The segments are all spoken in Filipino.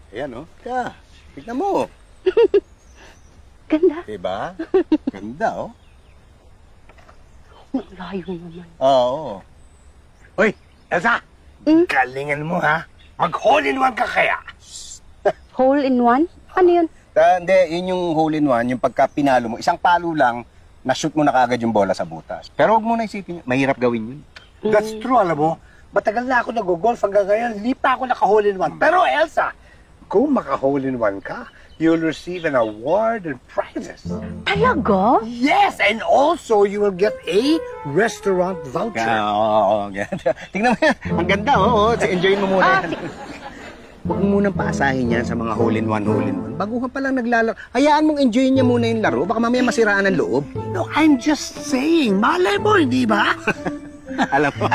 Ayan, oh. Kaya, tignan mo. Ganda. Diba? Ganda, oh. Ang layo naman. Oo. Uy, Elsa! Galingan mo, ha? Mag-hole-in-one ka kaya? Hole in one? Ano yun? Hindi, yun yung hole-in-one, yung pagka pinalo mo, isang palo lang, na-shoot mo na kaagad yung bola sa butas. Pero huwag mo na isipin, mahirap gawin yun. That's true, alam mo. Matagal na ako nag-golf hanggang ngayon, hindi pa ako naka-hole-in-one. Pero Elsa, kung maka-hole-in-one ka, you'll receive an award and prizes. Talaga? Yes, and also you will get a restaurant voucher. Oo, tingnan mo yan. Ang ganda, oo. Enjoyin mo muna yan. Huwag mo munang paasahin yan sa mga hole-in-one. Baguhan pa lang naglalaro. Hayaan mong enjoyin niya muna yung laro. Baka mamaya masiraan ang loob. No, I'm just saying. Malay mo, hindi ba? Alam mo,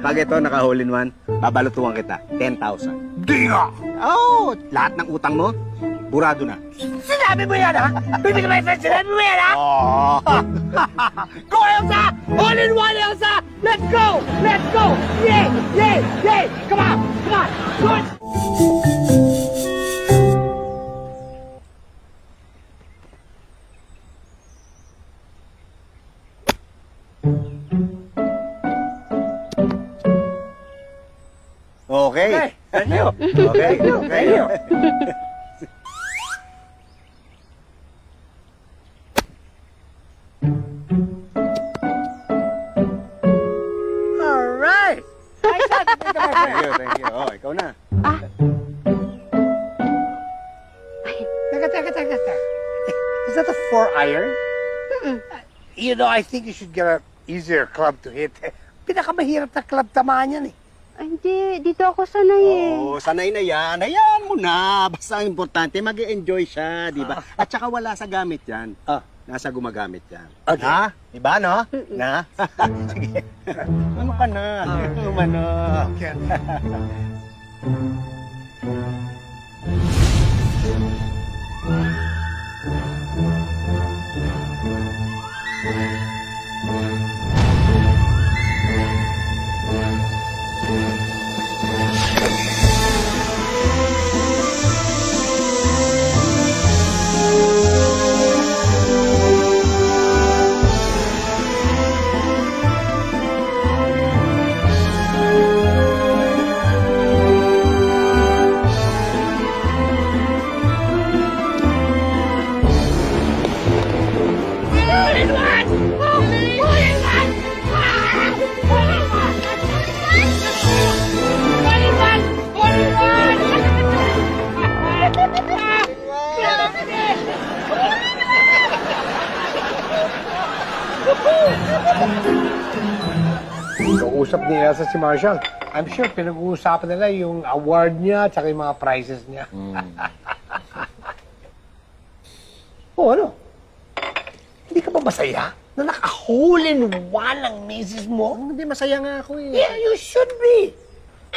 pag ito naka-hole-in-one, babalutuan kita. 10,000. Di nga. Oo, lahat ng utang mo, burado na. Sinabi mo yan, ha? Bibigyan mo yung sinabi mo yan, ha? Oo. Go, Elsa! Hole-in-one, Elsa! Let's go! Let's go! Yay! Yay! Yay! Come on! Come on! Do it! Okay. Thank you. Okay. Thank you. Thank you. All right. Nice shot, my friend. Thank you. Oh, ikaw na. Teka. Is that a 4-iron? You know, I think you should get an easier club to hit. Pinakamahirap na club tamaan yan, eh. Ay, hindi. Dito ako sanay eh. Oo, sanay na yan. Hayaan mo na. Basta ang importante, mag-e-enjoy siya, di ba? At saka wala sa gamit yan. Nasa gumagamit yan. Okay. Ha? Diba, no? Na? Sige. Ano ka na? Ano? Okay. Kausap ni Elsa si Marshall. I'm sure pinag-uusapan nila yung award niya at yung mga prizes niya. Oh, ano? Hindi ka ba masaya na naka-hole-in-one ang misis mo? Hindi, masaya nga ako eh. Yeah, you should be.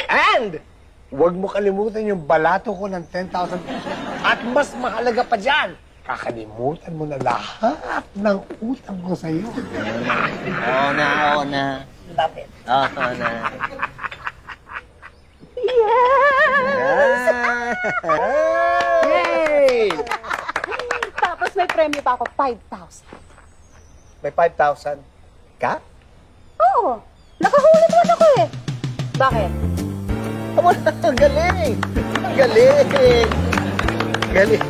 And, huwag mo kalimutan yung balato ko ng 10,000 pesos. At mas mahalaga pa dyan, kakalimutan mo na lahat ng utang ko sa'yo. Oo na. Love it. Oo na. Yes! Yay! Tapos may premyo pa ako, 5,000. May 5,000 ka? Oo. Nakahuli naman ako eh. Bakit? Galing! Galing!